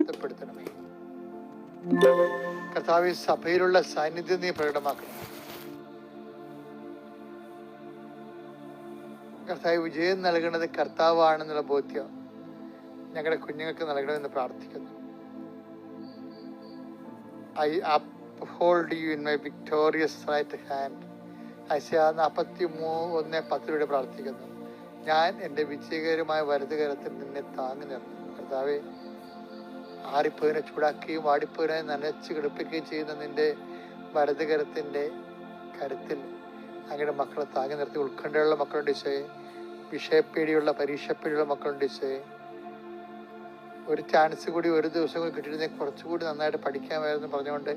മഹത്വപ്പെടുത്തണമേ. കർത്താവേ, സഭയിലുള്ള സാന്നിധ്യം നീ പ്രകടമാക്കണം. കർത്താവ്, വിജയം നൽകുന്നത് കർത്താവാണെന്നുള്ള ബോധ്യം ഞങ്ങളുടെ കുഞ്ഞുങ്ങൾക്ക് നൽകണമെന്ന് പ്രാർത്ഥിക്കുന്നു. I uphold you in my victorious right hand. ഐശയ്യാ 41:10 പ്രാർത്ഥിക്കുന്നു. ഞാൻ എൻ്റെ വിജയകരമായ വലതുകരത്തിൽ നിന്നെ താങ്ങി നിർത്തും. കർത്താവെ, ആറിപ്പോയിനെ ചൂടാക്കുകയും വാടിപ്പോയിനെ നനച്ച് കിടപ്പിക്കുകയും ചെയ്യുന്ന നിന്റെ വലതുകരത്തിൻ്റെ കരുത്തിൽ അങ്ങനെ മക്കളെ താങ്ങി നിർത്തി. ഉത്കണ്ഠയുള്ള മക്കളുണ്ട് ഈശോയെ, വിഷയപ്പേടിയുള്ള പരീക്ഷപ്പേടിയുള്ള മക്കളുണ്ട് ഈശോയെ. ഒരു ചാൻസ് കൂടി, ഒരു ദിവസം കൂടി കിട്ടിയിരുന്നെങ്കിൽ കുറച്ചുകൂടി നന്നായിട്ട് പഠിക്കാമായിരുന്നു പറഞ്ഞുകൊണ്ട്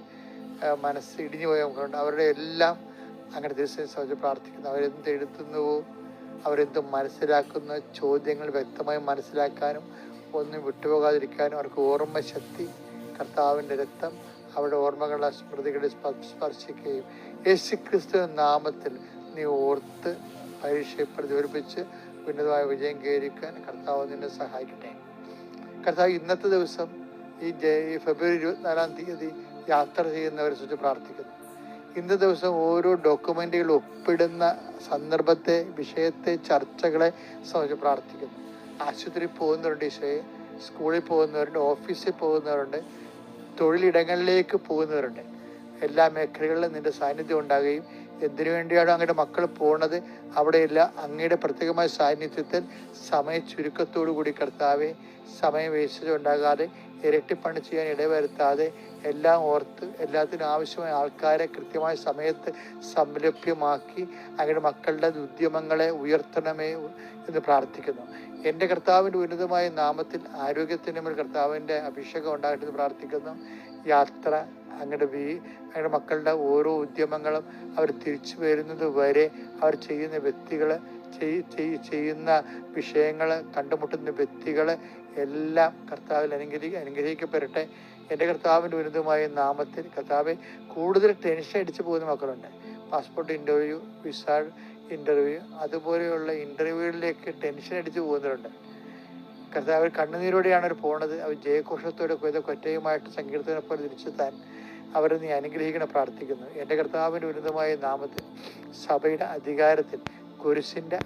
മനസ്സ് ഇടിഞ്ഞു പോയ മക്കളുണ്ട്. അവരുടെ എല്ലാം അങ്ങനെ ദിവസം സംബന്ധിച്ച് പ്രാർത്ഥിക്കുന്നു. അവരെന്ത് എഴുതുന്നുവോ, അവരെന്ത് മനസ്സിലാക്കുന്ന ചോദ്യങ്ങൾ വ്യക്തമായി മനസ്സിലാക്കാനും ഒന്നും വിട്ടുപോകാതിരിക്കാനും അവർക്ക് ഓർമ്മ ശക്തി, കർത്താവിൻ്റെ രക്തം അവരുടെ ഓർമ്മകളുടെ സ്മൃതികളെ സ്പർശിക്കുകയും യേശുക്രിസ്തു നാമത്തിൽ നീ ഓർത്ത് പരീക്ഷയെ പ്രതിഫലിപ്പിച്ച് ഉന്നതമായ വിജയം കൈവരിക്കാൻ കർത്താവ് നിന്നെ സഹായിക്കട്ടെ. കർത്താവ്, ഇന്നത്തെ ദിവസം ഈ ഫെബ്രുവരി 24 യാത്ര ചെയ്യുന്നവരെ കുറിച്ച് പ്രാർത്ഥിക്കുന്നു. ഇന്നത്തെ ദിവസം ഓരോ ഡോക്യുമെൻ്റുകൾ ഒപ്പിടുന്ന സന്ദർഭത്തെ, വിഷയത്തെ, ചർച്ചകളെ സംബന്ധിച്ച് പ്രാർത്ഥിക്കുന്നു. ആശുപത്രിയിൽ പോകുന്നവരുണ്ട് ഈശോയെ, സ്കൂളിൽ പോകുന്നവരുണ്ട്, ഓഫീസിൽ പോകുന്നവരുണ്ട്, തൊഴിലിടങ്ങളിലേക്ക് പോകുന്നവരുണ്ട്. എല്ലാ മേഖലകളിലും നിൻ്റെ സാന്നിധ്യം ഉണ്ടാകുകയും എന്തിനു വേണ്ടിയാണോ അങ്ങയുടെ മക്കൾ പോകുന്നത് അവിടെയെല്ലാം അങ്ങയുടെ പ്രത്യേകമായ സാന്നിധ്യത്തിൽ സമയ ചുരുക്കത്തോടു കൂടി കർത്താവെ, സമയം വേസ്റ്റ് ഉണ്ടാകാതെ, ഇരട്ടിപ്പണി ചെയ്യാൻ ഇടവരുത്താതെ എല്ലാം ഓർത്ത് എല്ലാത്തിനും ആവശ്യമായ ആൾക്കാരെ കൃത്യമായ സമയത്ത് സംലഭ്യമാക്കി അങ്ങയുടെ മക്കളുടെ ഉദ്യമങ്ങളെ ഉയർത്തണമേ എന്ന് പ്രാർത്ഥിക്കുന്നു. എൻ്റെ കർത്താവിൻ്റെ ഉന്നതമായ നാമത്തിൽ ആരോഗ്യത്തിൻ്റെ മേൽ കർത്താവിൻ്റെ അഭിഷേകം ഉണ്ടാകട്ടെ എന്ന് പ്രാർത്ഥിക്കുന്നു. യാത്ര, അങ്ങയുടെ മക്കളുടെ ഓരോ ഉദ്യമങ്ങളും അവർ തിരിച്ചു വരുന്നത് വരെ അവർ ചെയ്യുന്ന വ്യക്തികൾ, ചെയ്യുന്ന വിഷയങ്ങൾ, കണ്ടുമുട്ടുന്ന വ്യക്തികൾ എല്ലാം കർത്താവിൽ അനുഗ്രഹിക്കപ്പെടട്ടെ. എൻ്റെ കർത്താവിൻ്റെ ഉന്നതമായ നാമത്തിൽ കർത്താവെ, കൂടുതൽ ടെൻഷൻ അടിച്ചു പോകുന്ന മക്കളുണ്ട്. പാസ്പോർട്ട് ഇൻ്റർവ്യൂ, വിസ ഇൻ്റർവ്യൂ, അതുപോലെയുള്ള ഇൻ്റർവ്യൂകളിലേക്ക് ടെൻഷൻ അടിച്ചു പോകുന്നവരുണ്ട്. കർത്താവ്, കണ്ണുനീരോടെയാണ് അവർ പോണത്. അവർ ജയഘോഷത്തോടെ കൊറ്റയുമായിട്ട് സങ്കീർത്തനെ പോലെ തിരിച്ചെത്താൻ അവരെ നീ അനുഗ്രഹിക്കണം പ്രാർത്ഥിക്കുന്നു. എൻ്റെ കർത്താവിൻ്റെ ഉന്നതമായ നാമത്തിൽ സഭയുടെ അധികാരത്തിൽ കുരിശിൻ്റെ